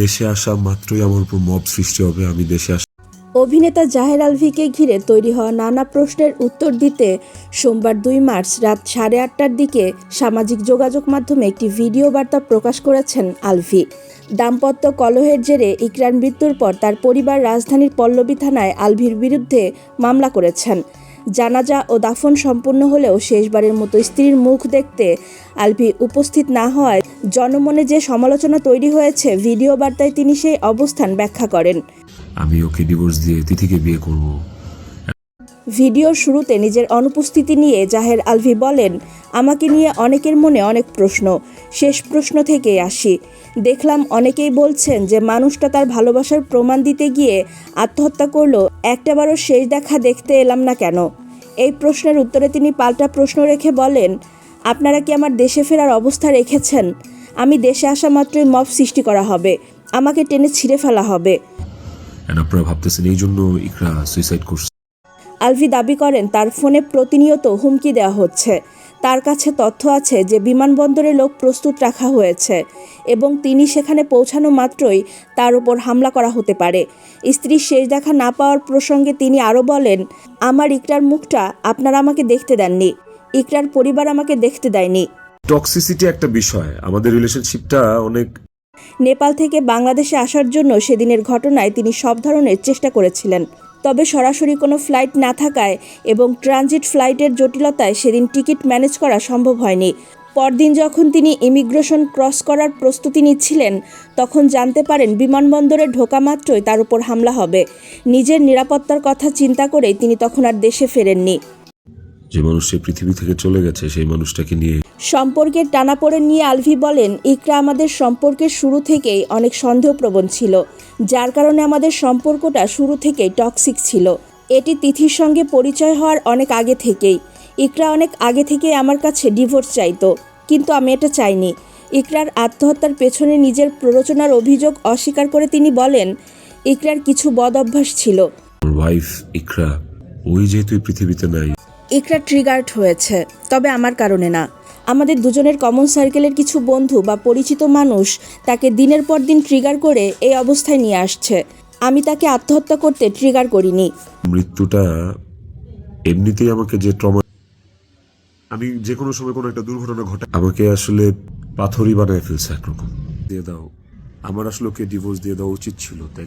দেশে আসা মাত্রই আমার উপর মব সৃষ্টি হবে। আমি দেশে আসা অভিনেতা জাহের আলভিকে ঘিরে তৈরি হওয়া নানা প্রশ্নের উত্তর দিতে সোমবার 2 মার্চ রাত 8:30টার দিকে সামাজিক যোগাযোগ মাধ্যমে একটি ভিডিও বার্তা প্রকাশ করেছেন আলভি। দাম্পত্য কলহের জেরে ইকরার মৃত্যুর পর তার পরিবার রাজধানীর পল্লবী থানায় আলভির বিরুদ্ধে মামলা করেছেন। জানাজা ও দাফন সম্পূর্ণ হলেও শেষবারের মতো স্ত্রীর মুখ দেখতে আলভি উপস্থিত না হওয়ায় জনমনে যে সমালোচনা তৈরি হয়েছে, ভিডিও বার্তায় তিনি সেই অবস্থান ব্যাখ্যা করেন। আমি ওকে ডিভোর্স দিয়ে তিথিকে বিয়ে করব। ভিডিওর শুরুতে নিজের অনুপস্থিতি নিয়ে জাহের আলভি বলেন, আমাকে নিয়ে অনেকের মনে অনেক প্রশ্ন, শেষ প্রশ্ন থেকেই আসি। দেখলাম অনেকেই বলছেন যে মানুষটা তার ভালোবাসার প্রমাণ দিতে গিয়ে আত্মহত্যা করলো, একটাবারও শেষ দেখা দেখতে এলাম না কেন? এই প্রশ্নের উত্তরে তিনি পাল্টা প্রশ্ন রেখে বলেন, আপনারা কি আমার দেশে ফেরার অবস্থা রেখেছেন? আমি দেশে আসা মাত্রই মব সৃষ্টি করা হবে, আমাকে টেনে ছিঁড়ে ফেলা হবে। আপনারা ভাবতেছেন এই জন্য ইকরা সুইসাইড করছে। আলভি দাবি করেন তার ফোনে প্রতিনিয়ত হুমকি দেওয়া হচ্ছে। তার কাছে তথ্য আছে যে বিমানবন্দরে লোক প্রস্তুত রাখা হয়েছে এবং তিনি সেখানে পৌঁছানো মাত্রই তার উপর হামলা করা হতে পারে। স্ত্রীর শেষ দেখা না পাওয়ার প্রসঙ্গে তিনি আরও বলেন, আমার ইকরার মুখটা আপনারা আমাকে দেখতে দেননি, ইকরার পরিবার আমাকে দেখতে দেয়নি। টক্সিসিটি একটা বিষয়, আমাদের রিলেশনশিপটা অনেক। নেপাল থেকে বাংলাদেশে আসার জন্য সেদিনের ঘটনায় তিনি সব ধরনের চেষ্টা করেছিলেন, তবে সরাসরি কোনো ফ্লাইট না থাকায় এবং ট্রানজিট ফ্লাইটের জটিলতায় সেদিন টিকিট ম্যানেজ করা সম্ভব হয়নি। পরদিন যখন তিনি ইমিগ্রেশন ক্রস করার প্রস্তুতি নিচ্ছিলেন, তখন জানতে পারেন বিমানবন্দরে ঢোকা মাত্রই তার উপর হামলা হবে। নিজের নিরাপত্তার কথা চিন্তা করেই তিনি তখন আর দেশে ফেরেননি। যে মানুষ সে পৃথিবী থেকে চলে গেছে সেই মানুষটাকে নিয়ে সম্পর্কের টানাপোড়েন নিয়ে আলভি বলেন, ইকরা আমাদের সম্পর্কের শুরু থেকেই অনেক সন্দেহপ্রবণ ছিল, যার কারণে আমাদের সম্পর্কটা শুরু থেকেই টক্সিক ছিল। এটি তিথির সঙ্গে পরিচয় হওয়ার অনেক আগে থেকেই। ইকরা অনেক আগে থেকেই আমার কাছে ডিভোর্স চাইতো, কিন্তু আমি এটা চাইনি। ইকরার আত্মহত্যার পেছনে নিজের প্ররোচনার অভিযোগ অস্বীকার করে তিনি বলেন, ইকরার কিছু বদ অভ্যাস ছিল। ওয়াইফ ইকরা ওই যেহেতু পৃথিবীতে নাই। ইকরা ট্রিগার্ড হয়েছে, তবে আমার কারণে না। আমাদের দুজনের কমন সার্কেলের কিছু বন্ধু বা পরিচিত মানুষ তাকে দিনের পর দিন ট্রিগার করে এই অবস্থায় নিয়ে আসছে। আমি তাকে আত্মহত্যা করতে ট্রিগার করিনি। মৃত্যুটা এমনিতেই আমাকে যে ট্রমা, আমি যে কোনো সময় কোনো একটা দুর্ঘটনা ঘটে আমাকে আসলে পাথরই বানায় ফেলছে একরকম। দিয়ে দাও, আমার আসলে ওকে ডিভোর্স দিয়ে দেওয়া উচিত ছিল, তাই